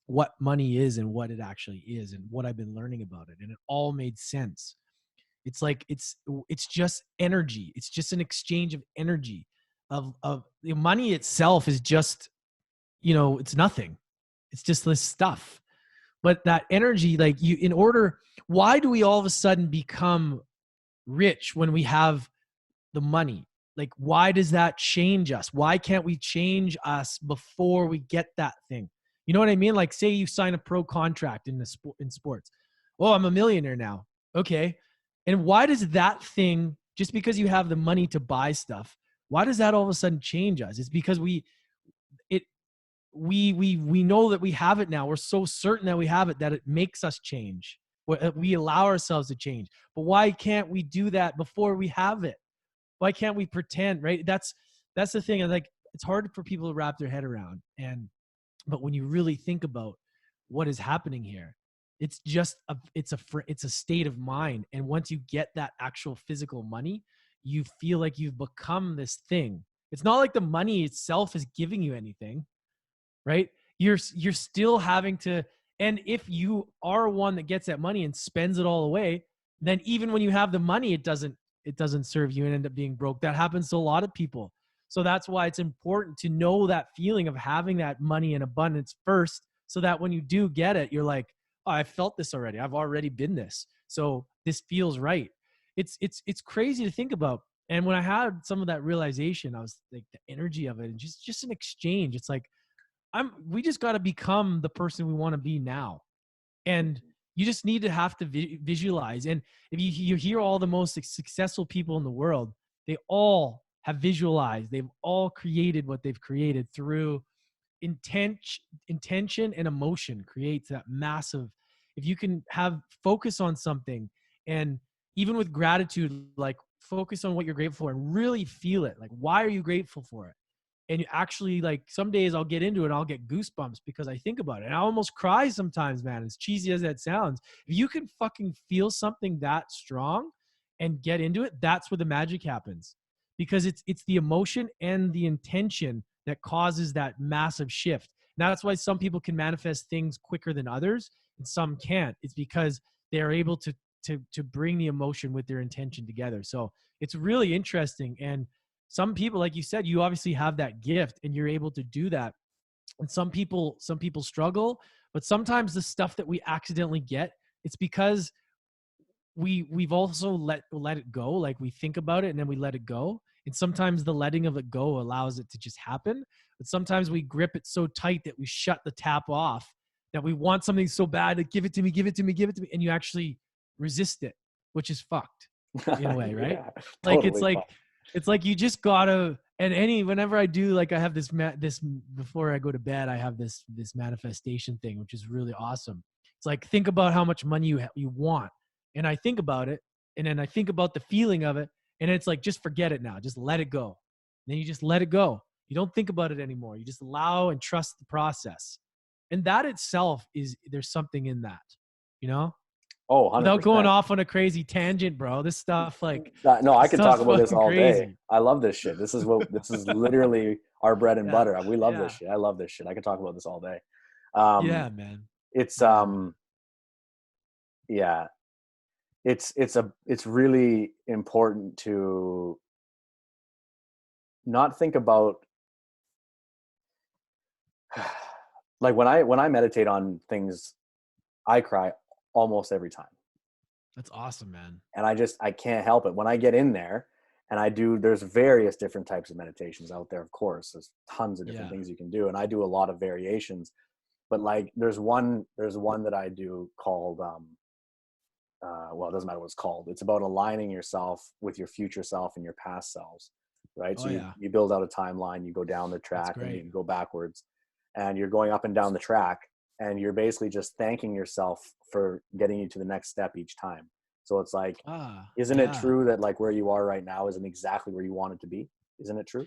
what money is and what it actually is and what I've been learning about it, and it all made sense. It's like it's just energy. It's just an exchange of energy. Of the money itself is just, it's nothing. It's just this stuff. But that energy, like why do we all of a sudden become rich when we have the money? Like, why does that change us? Why can't we change us before we get that thing? You know what I mean? Like, say you sign a pro contract in sports. Oh, I'm a millionaire now. Okay. And why does that thing, just because you have the money to buy stuff, why does that all of a sudden change us? It's because it we know that we have it now. We're so certain that we have it that it makes us change. We allow ourselves to change. But why can't we do that before we have it? Why can't we pretend, right? That's the thing. Like, it's hard for people to wrap their head around. But when you really think about what is happening here, it's just it's a state of mind. And once you get that actual physical money, you feel like you've become this thing. It's not like the money itself is giving you anything, right? You're still having to, and if you are one that gets that money and spends it all away, then even when you have the money, it doesn't serve you and end up being broke. That happens to a lot of people. So that's why it's important to know that feeling of having that money in abundance first, so that when you do get it, you're like, oh, I felt this already. I've already been this. So this feels right. It's crazy to think about. And when I had some of that realization, I was like, the energy of it and just an exchange. It's like, we just got to become the person we want to be now. And you just need to have to visualize. And if you hear all the most successful people in the world, they all have visualized. They've all created what they've created through intention and emotion creates that massive. If you can have focus on something, and even with gratitude, like focus on what you're grateful for and really feel it. Like, why are you grateful for it? And you actually, like, some days I'll get into it and I'll get goosebumps because I think about it. And I almost cry sometimes, man, as cheesy as that sounds. If you can fucking feel something that strong and get into it, that's where the magic happens. Because it's the emotion and the intention that causes that massive shift. Now, that's why some people can manifest things quicker than others and some can't. It's because they're able to bring the emotion with their intention together. So it's really interesting. And some people, like you said, you obviously have that gift and you're able to do that. And some people struggle, but sometimes the stuff that we accidentally get, it's because we've also let it go. Like, we think about it and then we let it go. And sometimes the letting of it go allows it to just happen. But sometimes we grip it so tight that we shut the tap off, that we want something so bad to give it to me, give it to me, give it to me. And you actually resist it, which is fucked in a way, right? Yeah, Like, totally it's like you just gotta, and whenever I do, like, I have this before I go to bed, I have this manifestation thing, which is really awesome. It's like, think about how much money you want. And I think about it, and then I think about the feeling of it, and it's like, just forget it now. Just let it go. And then you just let it go. You don't think about it anymore. You just allow and trust the process. And that itself there's something in that, you know? Oh, 100%. Without going off on a crazy tangent, bro. This stuff, like, No, I this could talk stuff's about this fucking all day. crazy. I love this shit. This is literally our bread and Yeah. butter. We love Yeah. this shit. I love this shit. I could talk about this all day. Yeah, man. It's Yeah. yeah. It's really important to not think about, like, when I meditate on things, I cry almost every time. That's awesome, man. And I can't help it when I get in there. And there's various different types of meditations out there. Of course, there's tons of different things you can do. And I do a lot of variations, but like, there's one that I do called, well, it doesn't matter what it's called. It's about aligning yourself with your future self and your past selves. Right. So you build out a timeline, you go down the track and you go backwards, and you're going up and down the track, and you're basically just thanking yourself for getting you to the next step each time. So it's like, isn't it true that, like, where you are right now isn't exactly where you want it to be? Isn't it true?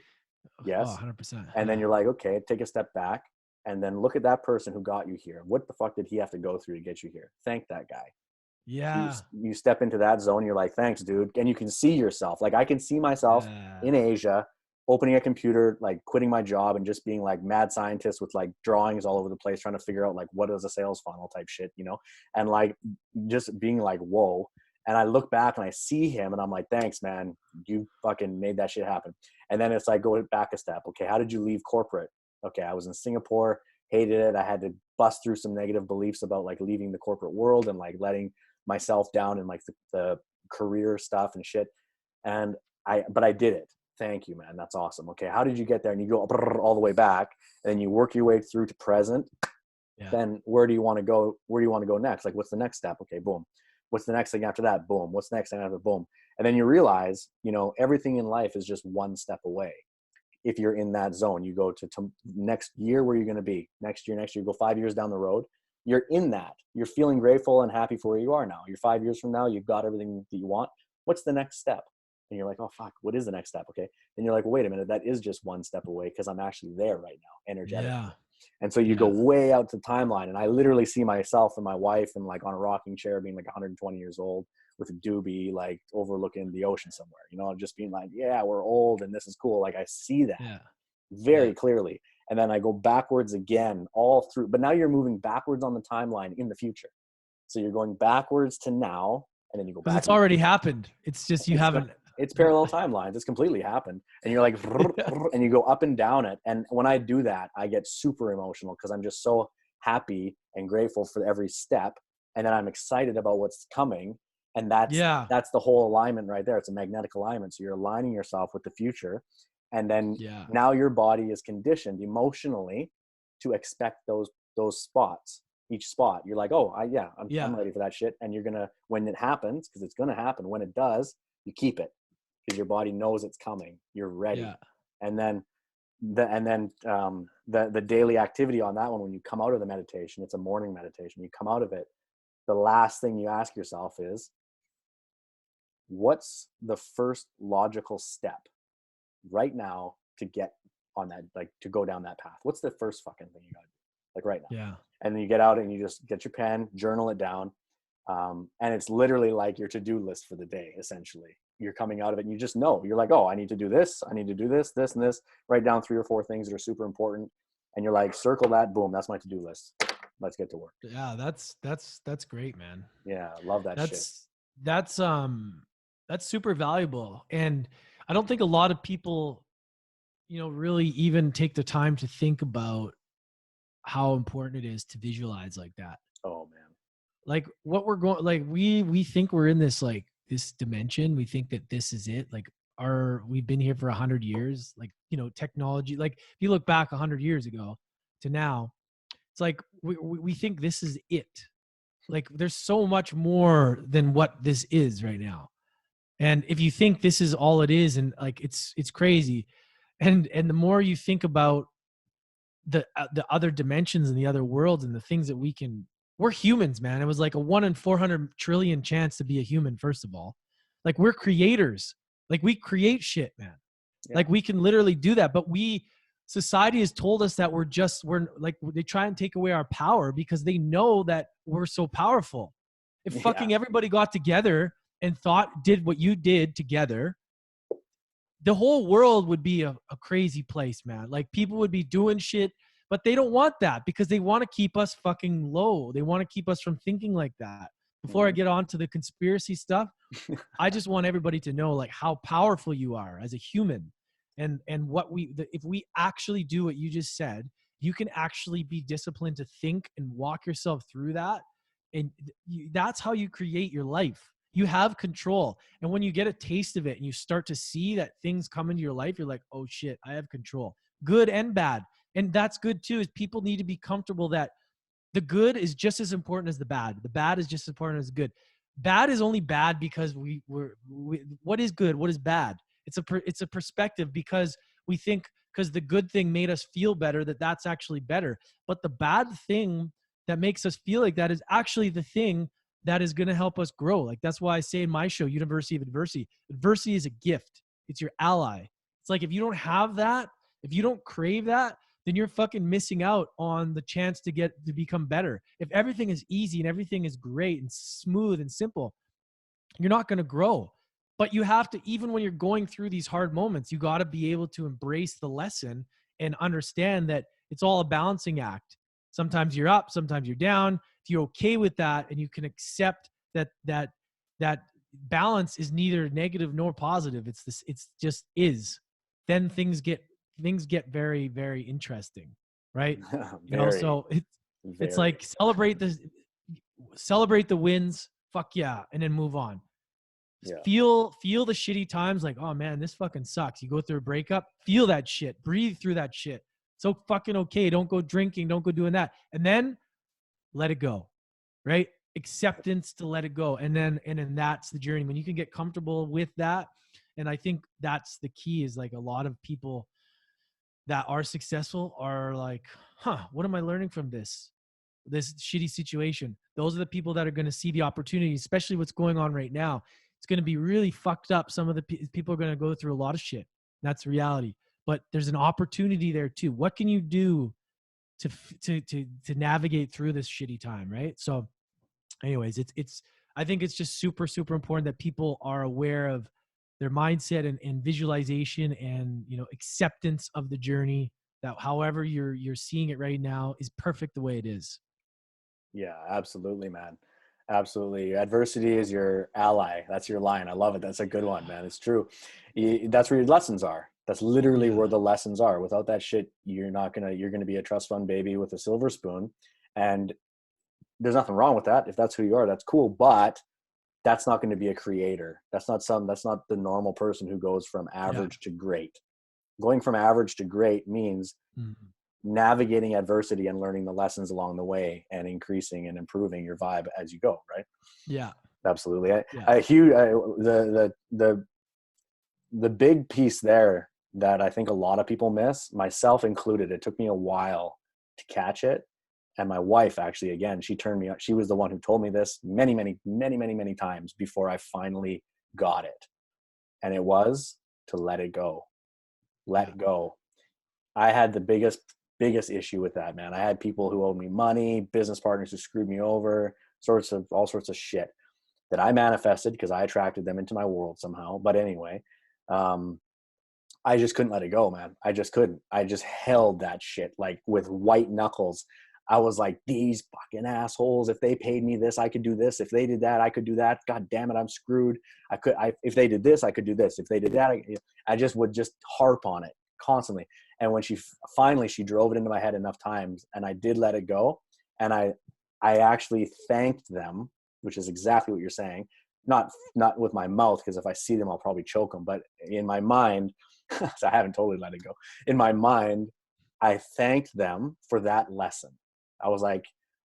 Yes. 100%. And then you're like, okay, take a step back and then look at that person who got you here. What the fuck did he have to go through to get you here? Thank that guy. Yeah. You step into that zone, you're like, thanks, dude. And you can see yourself. Like, I can see myself in Asia opening a computer, like quitting my job and just being like mad scientist with like drawings all over the place, trying to figure out like what is a sales funnel type shit, you know, and like just being like, whoa. And I look back and I see him and I'm like, thanks, man. You fucking made that shit happen. And then it's like, go back a step. Okay. How did you leave corporate? Okay. I was in Singapore, hated it. I had to bust through some negative beliefs about like leaving the corporate world and like letting myself down in like the career stuff and shit. And but I did it. Thank you, man. That's awesome. Okay. How did you get there? And you go all the way back and then you work your way through to present. Yeah. Then where do you want to go? Where do you want to go next? Like, what's the next step? Okay. Boom. What's the next thing after that? Boom. What's the next thing after boom? And then you realize, you know, everything in life is just one step away. If you're in that zone, you go to next year, where you're going to be next year, you go 5 years down the road. You're in that. You're feeling grateful and happy for where you are now. You're 5 years from now. You've got everything that you want. What's the next step? And you're like, oh, fuck, what is the next step? Okay. And you're like, well, wait a minute. That is just one step away because I'm actually there right now, energetically. Yeah. And so you go way out to the timeline. And I literally see myself and my wife and like on a rocking chair being like 120 years old with a doobie, like overlooking the ocean somewhere, you know, just being like, yeah, we're old and this is cool. Like I see that very clearly. And then I go backwards again all through, but now you're moving backwards on the timeline in the future. So you're going backwards to now, and then you go back. It's already happened. It's just, it's parallel timelines. It's completely happened. And you're like, and you go up and down it. And when I do that, I get super emotional because I'm just so happy and grateful for every step. And then I'm excited about what's coming. And that's the whole alignment right there. It's a magnetic alignment. So you're aligning yourself with the future. And then now your body is conditioned emotionally to expect those spots. Each spot, you're like, oh, I'm ready for that shit. And you're gonna, when it happens, because it's gonna happen. When it does, you keep it because your body knows it's coming. You're ready. Yeah. And then the daily activity on that one, when you come out of the meditation, it's a morning meditation. You come out of it, the last thing you ask yourself is, what's the first logical step right now to get on that, like to go down that path? What's the first fucking thing you got to do? Like right now. Yeah. And then you get out and you just get your pen, journal it down. And it's literally like your to-do list for the day, essentially. You're coming out of it and you just know. You're like, oh, I need to do this. I need to do this, this, and this. Write down 3 or 4 things that are super important. And you're like, circle that, boom, that's my to-do list. Let's get to work. Yeah, that's great, man. Yeah, I love that shit. That's super valuable. And I don't think a lot of people, you know, really even take the time to think about how important it is to visualize like that. Oh man. Like what we're going, like we think we're in this, like this dimension. We think that this is it. Like we've been here for 100 years. Like, you know, technology, like if you look back 100 years ago to now, it's like, we think this is it. Like there's so much more than what this is right now. And if you think this is all it is, and like, it's crazy. And the more you think about the other dimensions and the other worlds and the things that we're humans, man. It was like a 1 in 400 trillion chance to be a human. First of all, like we're creators, like we create shit, man. Yeah. Like we can literally do that. But society has told us that we're like, they try and take away our power because they know that we're so powerful. If fucking everybody got together and did what you did together, the whole world would be a crazy place, man. Like people would be doing shit, but they don't want that because they want to keep us fucking low. They want to keep us from thinking like that. Before I get on to the conspiracy stuff, I just want everybody to know like how powerful you are as a human, and if we actually do what you just said, you can actually be disciplined to think and walk yourself through that. And that's how you create your life. You have control. And when you get a taste of it and you start to see that things come into your life, you're like, oh shit, I have control, good and bad. And that's good too, is people need to be comfortable that the good is just as important as the bad. The bad is just as important as the good. Bad is only bad because what is good? What is bad? It's a perspective, because we think because the good thing made us feel better, that's actually better. But the bad thing that makes us feel like that is actually the thing that is going to help us grow. Like that's why I say in my show, University of Adversity, adversity is a gift. It's your ally. It's like, if you don't have that, if you don't crave that, then you're fucking missing out on the chance to become better. If everything is easy and everything is great and smooth and simple, you're not going to grow. But you have to, even when you're going through these hard moments, you got to be able to embrace the lesson and understand that it's all a balancing act. Sometimes you're up, sometimes you're down. If you're okay with that and you can accept that balance is neither negative nor positive, it's just is, then things get very, very interesting, right? So it's very. like celebrate the wins, fuck yeah, and then move on. Yeah. Feel the shitty times, like, oh man, this fucking sucks. You go through a breakup, feel that shit, breathe through that shit. So fucking okay. Don't go drinking, don't go doing that. And then let it go, right? Acceptance to let it go. And then that's the journey. When you can get comfortable with that. And I think that's the key, is like a lot of people that are successful are like, what am I learning from this shitty situation? Those are the people that are going to see the opportunity, especially what's going on right now. It's going to be really fucked up. Some of the people are going to go through a lot of shit. That's reality. But there's an opportunity there too. What can you do to navigate through this shitty time, right? So anyways, I think it's just super, super important that people are aware of their mindset and visualization and, acceptance of the journey, that however you're seeing it right now is perfect the way it is. Yeah, absolutely, man. Absolutely. Adversity is your ally. That's your line. I love it. That's a good one, man. It's true. That's where your lessons are. That's literally where the lessons are. Without that shit, you're going to be a trust fund baby with a silver spoon. And there's nothing wrong with that. If that's who you are, that's cool. But that's not going to be a creator. That's not the normal person who goes from average to great. Going from average to great means navigating adversity and learning the lessons along the way and increasing and improving your vibe as you go. Right. Yeah, absolutely. The big piece there that I think a lot of people miss, myself included, it took me a while to catch it. And my wife, actually, again, she turned me on. She was the one who told me this many, many, many, many, many times before I finally got it. And it was to let it go. Let go. I had the biggest issue with that, man. I had people who owed me money, business partners who screwed me over, all sorts of shit that I manifested because I attracted them into my world somehow. But anyway, I just couldn't let it go, man. I just couldn't. I just held that shit like with white knuckles. I was like, these fucking assholes, if they paid me this, I could do this. If they did that, I could do that. God damn it, I'm screwed. If they did this, I could do this. If they did that, I just would just harp on it constantly. And when she drove it into my head enough times and I did let it go. And I actually thanked them, which is exactly what you're saying. Not with my mouth, because if I see them, I'll probably choke them. But in my mind, so I haven't totally let it go. In my mind, I thanked them for that lesson. I was like,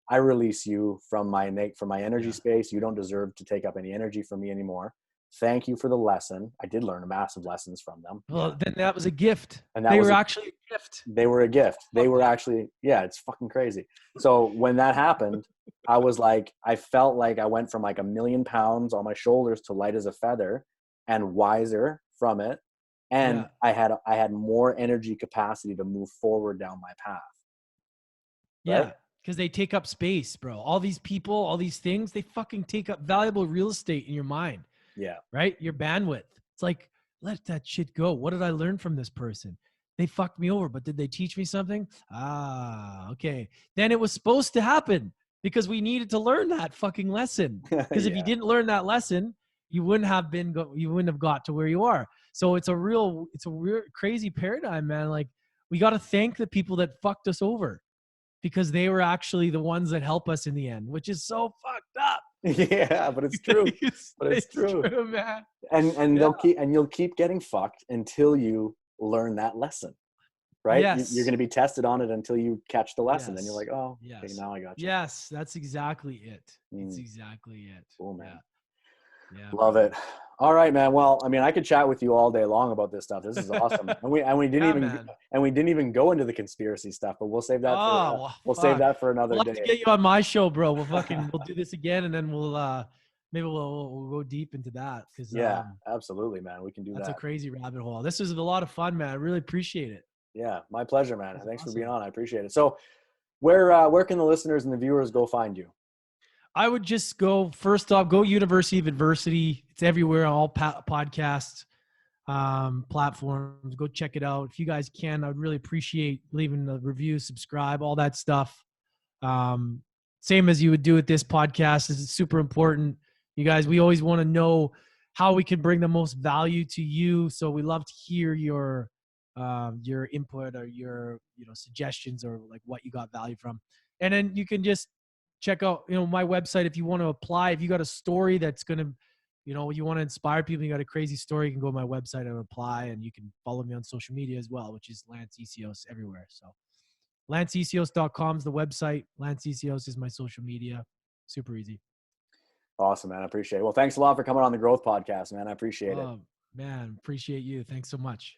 I release you from my energy space. You don't deserve to take up any energy from me anymore. Thank you for the lesson. I did learn massive lessons from them. Well, then that was a gift. And they were actually a gift. They were a gift. They were actually, it's fucking crazy. So when that happened, I was like, I felt like I went from like 1,000,000 pounds on my shoulders to light as a feather and wiser from it. And I had more energy capacity to move forward down my path. Right? Yeah, because they take up space, bro. All these people, all these things, they fucking take up valuable real estate in your mind. Yeah. Right? Your bandwidth. It's like, let that shit go. What did I learn from this person? They fucked me over, but did they teach me something? Okay. Then it was supposed to happen because we needed to learn that fucking lesson. Because if you didn't learn that lesson, you wouldn't have got to where you are. So it's a real crazy paradigm, man. Like, we got to thank the people that fucked us over because they were actually the ones that help us in the end, which is so fucked up. Yeah, but it's true. It's true, man. And you'll keep getting fucked until you learn that lesson. Right? Yes. You're going to be tested on it until you catch the lesson. Then you're like, oh, okay, now I got you. Yes, that's exactly it. It's exactly it. Cool, man. Yeah. Love it. All right, man. Well, I mean, I could chat with you all day long about this stuff. This is awesome. and we didn't even go into the conspiracy stuff, but we'll save that save that for another day. I'll have to get you on my show, bro. We'll do this again, and then maybe we'll go deep into that. Cause absolutely, man. We can do that. That's a crazy rabbit hole. This was a lot of fun, man. I really appreciate it. Yeah, my pleasure, man. Thanks for being on. I appreciate it. So where can the listeners and the viewers go find you? I would just go first off, go University of Adversity. It's everywhere on all podcasts platforms. Go check it out. If you guys can, I'd really appreciate leaving the review, subscribe, all that stuff. Um, Same as you would do with this podcast. This is super important. You guys, we always want to know how we can bring the most value to you. So we love to hear your input or your suggestions or like what you got value from. And then you can just check out my website if you want to apply. If you got a story that's gonna you want to inspire people, you got a crazy story, you can go to my website and apply, and you can follow me on social media as well, which is Lance Essihos everywhere. So lanceessihos.com is the website. Lance Essihos is my social media. Super easy. Awesome, man. I appreciate it. Well, thanks a lot for coming on the Growth Podcast, man. I appreciate it. Oh, man, appreciate you. Thanks so much.